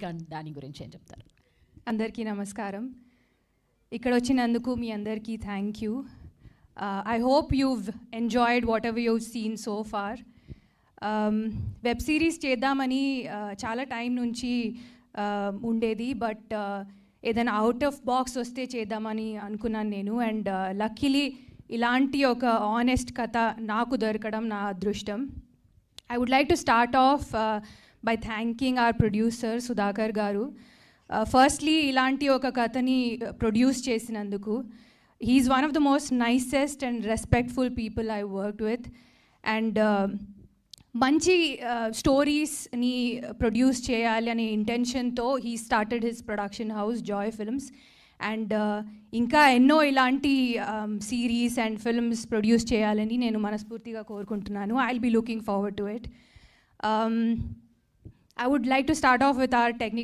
దాని గురించి ఏం చెప్తారు? అందరికీ నమస్కారం. ఇక్కడ వచ్చినందుకు మీ అందరికీ thank you. I hope you've enjoyed whatever you've seen so far. Web series చేద్దామని చాలా టైం నుంచి ఉండేది, బట్ ఏదైనా అవుట్ ఆఫ్ బాక్స్ వస్తే చేద్దామని అనుకున్నాను నేను. అండ్ లక్కీలీ ఇలాంటి ఒక ఆనెస్ట్ కథ నాకు దొరకడం నా అదృష్టం. I would like to start off by thanking our producer Sudhakar garu. Firstly, ilanti oka kathani produce chesinanduku. He is one of the most nicest and respectful people I worked with, and manchi stories ni produce cheyali ane intention tho he started his production house Joy Films, and inka enno ilanti series and films produce cheyalani nenu manaspurtiga korukuntunnanu. I'll be looking forward to it. I would like to start off with our technical